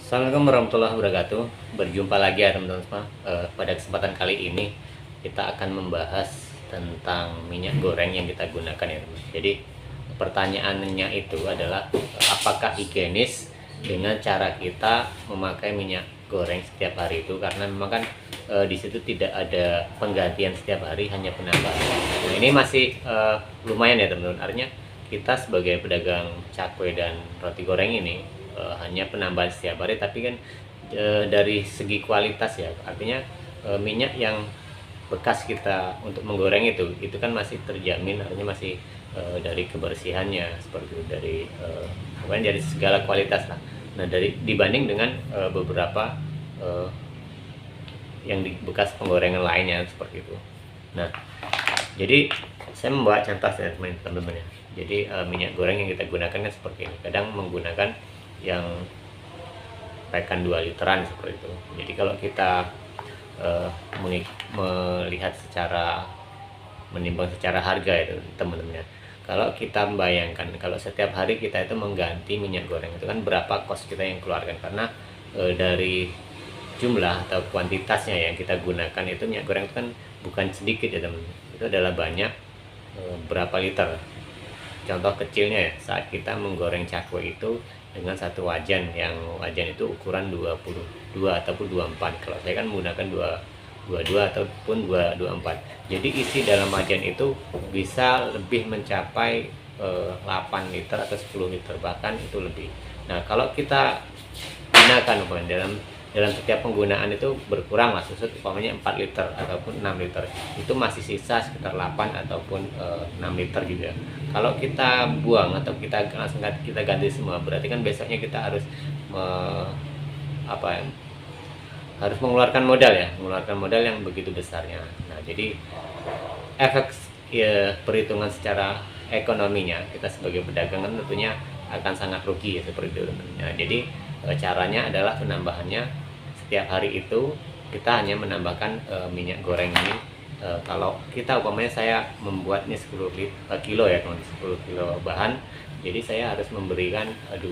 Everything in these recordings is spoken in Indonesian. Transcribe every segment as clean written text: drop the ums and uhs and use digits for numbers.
Assalamualaikum warahmatullahi wabarakatuh. Berjumpa lagi ya teman-teman semua. Pada kesempatan kali ini kita akan membahas tentang minyak goreng yang kita gunakan ya teman. Jadi pertanyaannya itu adalah apakah higienis dengan cara kita memakai minyak goreng setiap hari itu, karena memang kan di situ tidak ada penggantian setiap hari, hanya penambahan. Nah, ini masih lumayan ya teman-teman. Artinya kita sebagai pedagang cakwe dan roti goreng ini hanya penambahan setiap hari, tapi kan dari segi kualitas ya, artinya minyak yang bekas kita untuk menggoreng itu kan masih terjamin, artinya masih dari kebersihannya seperti itu, dari pokoknya dari segala kualitas lah. Nah, dari dibanding dengan beberapa uh, yang di bekas penggorengan lainnya seperti itu. Nah, jadi saya membawa contoh ya teman-teman ya. Jadi minyak goreng yang kita gunakan kan seperti ini. Kadang menggunakan yang pakan 2 literan seperti itu. Jadi kalau kita melihat secara menimbang secara harga itu teman-teman ya. Kalau kita membayangkan kalau setiap hari kita itu mengganti minyak goreng, itu kan berapa kos kita yang keluarkan, karena dari jumlah atau kuantitasnya yang kita gunakan itu minyak goreng itu kan bukan sedikit ya teman, itu adalah banyak. Berapa liter, contoh kecilnya ya, saat kita menggoreng cakwe itu dengan satu wajan, yang wajan itu ukuran 22 ataupun 24, kalau saya kan menggunakan 22 ataupun 224. Jadi isi dalam wajan itu bisa lebih mencapai 8 liter atau 10 liter, bahkan itu lebih. Nah, kalau kita gunakan dalam setiap penggunaan itu berkurang lah, susut umpamanya 4 liter ataupun 6 liter, itu masih sisa sekitar 8 ataupun 6 liter juga. Kalau kita buang atau kita langsung kita ganti semua, berarti kan besoknya kita harus apa ya, harus mengeluarkan modal yang begitu besarnya. Nah, jadi efek ya, perhitungan secara ekonominya kita sebagai pedagang kan tentunya akan sangat rugi ya, seperti itu. Nah, jadi caranya adalah penambahannya setiap hari itu kita hanya menambahkan minyak goreng ini. Kalau kita umpamanya saya membuatnya 10 kilo ya teman, 10 kilo bahan, jadi saya harus memberikan 2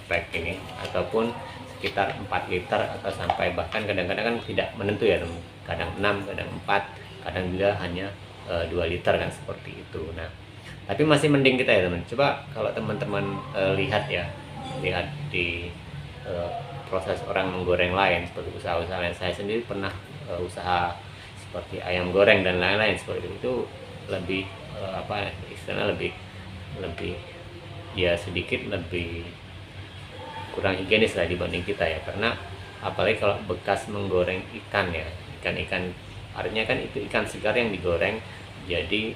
pack ini ataupun sekitar 4 liter, atau sampai bahkan kadang-kadang kan tidak menentu ya teman, kadang 6, kadang 4, kadang juga hanya 2 liter kan, seperti itu. Nah, tapi masih mending kita ya teman. Coba kalau teman-teman lihat ya, lihat di proses orang menggoreng lain, seperti usaha-usaha lain. Saya sendiri pernah usaha seperti ayam goreng dan lain-lain seperti itu lebih apa istilahnya, lebih ya sedikit lebih kurang higienis lah dibanding kita ya, karena apalagi kalau bekas menggoreng ikan ya, ikan artinya kan itu ikan segar yang digoreng, jadi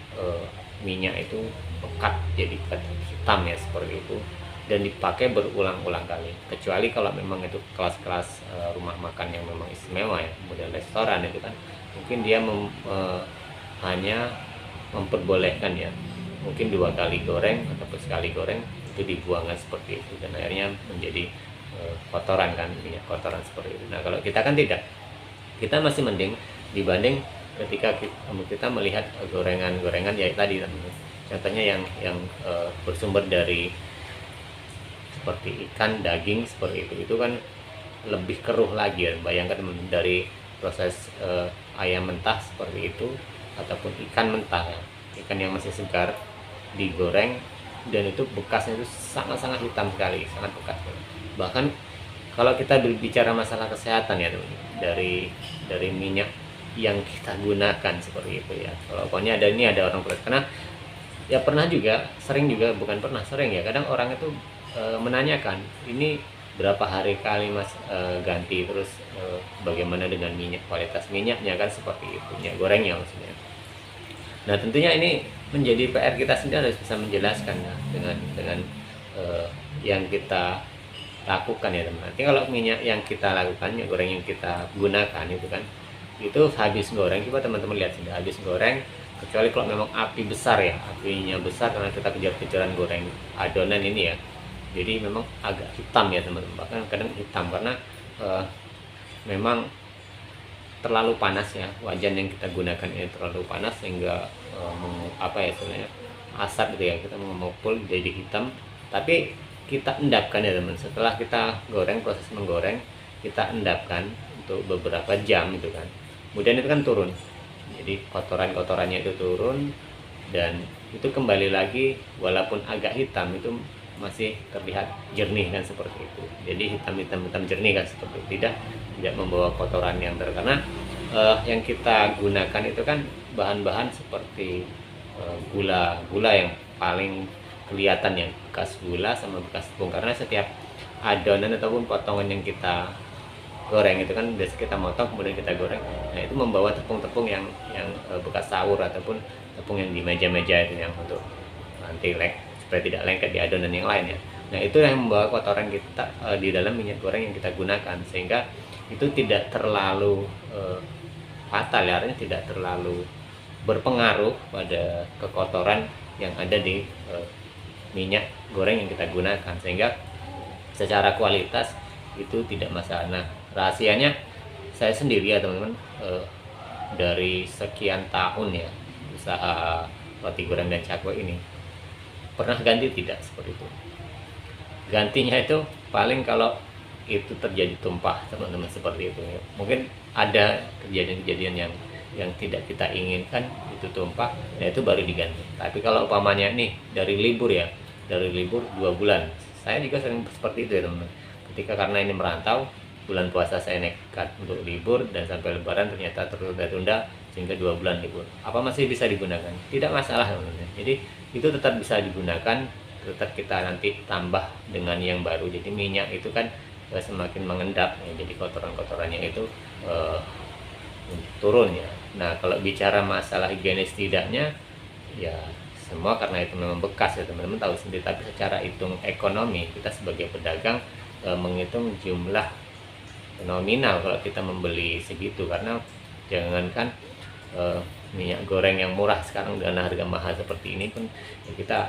minyak itu pekat, jadi hitam ya seperti itu, dan dipakai berulang-ulang kali. Kecuali kalau memang itu kelas-kelas rumah makan yang memang istimewa ya, model restoran itu kan mungkin dia hanya memperbolehkan ya, mungkin 2 kali goreng ataupun sekali goreng itu dibuangkan seperti itu, dan akhirnya menjadi kotoran kan, minyak kotoran seperti itu. Nah, kalau kita kan tidak, kita masih mending dibanding ketika kita melihat gorengan-gorengan ya tadi, contohnya yang bersumber dari seperti ikan, daging seperti itu kan lebih keruh lagi ya. Bayangkan dari proses ayam mentah seperti itu ataupun ikan mentah ya, ikan yang masih segar digoreng, dan itu bekasnya itu sangat-sangat hitam sekali, sangat bekas. Bahkan kalau kita berbicara masalah kesehatan ya teman, dari minyak yang kita gunakan seperti itu ya. Kalau pokoknya ada orang protes, karena ya pernah juga, sering juga, bukan pernah, sering ya, kadang orang itu menanyakan ini berapa hari kali mas ganti, terus bagaimana dengan minyak, kualitas minyaknya kan, seperti itu, minyak gorengnya maksudnya. Nah, tentunya ini menjadi PR kita sendiri, harus bisa menjelaskan ya, dengan yang kita lakukan ya teman. Nanti kalau minyak yang kita lakukan, minyak goreng yang kita gunakan itu kan, itu habis goreng, coba teman-teman lihat sudah habis goreng, kecuali kalau memang api besar ya, apinya besar karena kita kejar-kejaran goreng adonan ini ya, jadi memang agak hitam ya teman-teman, bahkan kadang hitam karena memang terlalu panas ya, wajan yang kita gunakan ini terlalu panas sehingga apa ya istilahnya, asap gitu ya, kita memukul jadi hitam. Tapi kita endapkan ya teman. Setelah kita goreng, proses menggoreng, kita endapkan untuk beberapa jam itu kan. Kemudian itu kan turun. Jadi kotoran-kotorannya itu turun, dan itu kembali lagi walaupun agak hitam itu masih terlihat jernih kan, seperti itu. Jadi hitam jernih kan, seperti itu. Tidak membawa kotoran yang karena yang kita gunakan itu kan bahan-bahan seperti gula yang paling kelihatan ya, bekas gula sama bekas tepung. Karena setiap adonan ataupun potongan yang kita goreng itu kan biasa kita motong kemudian kita goreng, nah itu membawa tepung-tepung yang bekas sahur ataupun tepung yang di meja-meja itu yang untuk nanti supaya tidak lengket di adonan yang lain ya. Nah itu yang membawa kotoran kita di dalam minyak goreng yang kita gunakan, sehingga itu tidak terlalu fatal ya, artinya tidak terlalu berpengaruh pada kekotoran yang ada di minyak goreng yang kita gunakan, sehingga secara kualitas itu tidak masalah. Nah rahasianya saya sendiri ya teman-teman, dari sekian tahun ya usaha roti goreng dan cakwe ini, pernah ganti tidak seperti itu. Gantinya itu paling kalau itu terjadi tumpah teman-teman, seperti itu ya. Mungkin ada kejadian-kejadian yang tidak kita inginkan itu tumpah, nah itu baru diganti. Tapi kalau umpamanya nih dari libur 2 bulan, saya juga sering seperti itu ya teman-teman. Ketika karena ini merantau, bulan puasa saya nekat untuk libur dan sampai lebaran ternyata tertunda sehingga 2 bulan libur. Apa masih bisa digunakan? Tidak masalah teman-teman. Jadi itu tetap bisa digunakan, tetap kita nanti tambah dengan yang baru. Jadi minyak itu kan semakin mengendap ya, jadi kotoran-kotorannya itu turun ya. Nah kalau bicara masalah higienis tidaknya ya, semua karena itu memang bekas ya teman-teman tahu sendiri. Tapi secara hitung ekonomi, kita sebagai pedagang menghitung jumlah nominal kalau kita membeli segitu. Karena jangankan minyak goreng yang murah sekarang dengan harga mahal seperti ini pun ya kita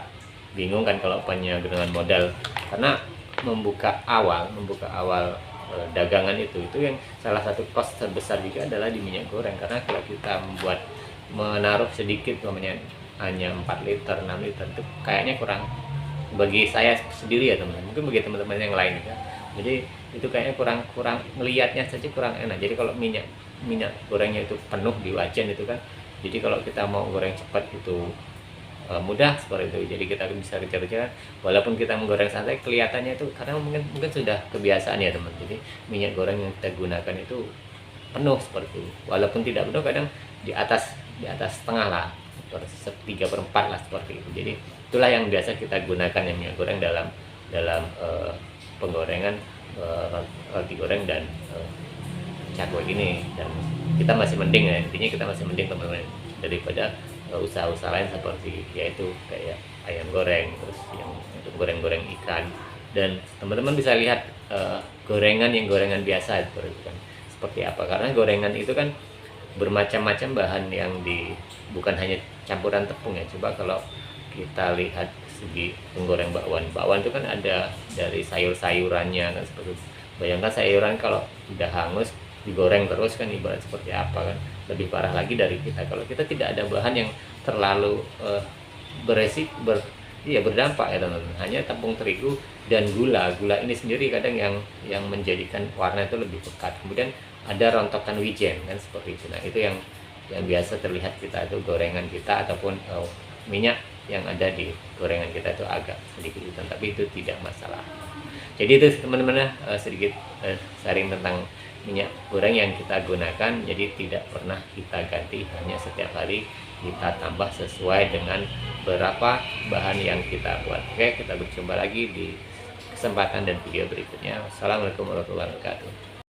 bingung kan kalau punya dengan modal. Karena membuka awal dagangan itu yang salah satu cost terbesar juga adalah di minyak goreng. Karena kalau kita menaruh sedikit namanya hanya 4 liter 6 liter itu kayaknya kurang, bagi saya sendiri ya teman-teman, mungkin bagi teman-teman yang lain ya. Jadi itu kayaknya kurang ngelihatnya saja kurang enak. Jadi kalau minyak gorengnya itu penuh di wajan itu kan, jadi kalau kita mau goreng cepat itu mudah seperti itu. Jadi kita bisa kejar-kejar walaupun kita menggoreng santai, kelihatannya itu karena mungkin sudah kebiasaan ya teman. Jadi minyak goreng yang kita gunakan itu penuh seperti itu, walaupun tidak penuh, kadang di atas setengah lah, 3/4 lah seperti itu. Jadi itulah yang biasa kita gunakan yang minyak goreng dalam penggorengan roti goreng dan cakwe ini. Dan kita masih mending ya, intinya kita masih mending teman-teman daripada usaha-usaha lain seperti yaitu kayak ayam goreng, terus yang untuk goreng-goreng ikan. Dan teman-teman bisa lihat gorengan biasa seperti itu kan seperti apa. Karena gorengan itu kan bermacam-macam bahan yang bukan hanya campuran tepung ya. Coba kalau kita lihat segi penggoreng bakwan itu kan ada dari sayur-sayurannya kan, seperti itu. Bayangkan sayuran kalau udah hangus digoreng terus kan ibarat seperti apa kan. Lebih parah lagi dari kita kalau kita tidak ada bahan yang terlalu berdampak ya teman-teman. Hanya tepung terigu dan gula ini sendiri kadang yang menjadikan warna itu lebih pekat. Kemudian ada rontokan wijen kan, seperti itu. Nah itu yang biasa terlihat kita itu gorengan kita ataupun minyak yang ada di gorengan kita itu agak sedikit hitam, tapi itu tidak masalah. Jadi itu teman-teman sedikit sharing tentang minyak goreng yang kita gunakan. Jadi tidak pernah kita ganti, hanya setiap hari kita tambah sesuai dengan berapa bahan yang kita buat. Oke, kita berjumpa lagi di kesempatan dan video berikutnya. Assalamualaikum warahmatullahi wabarakatuh.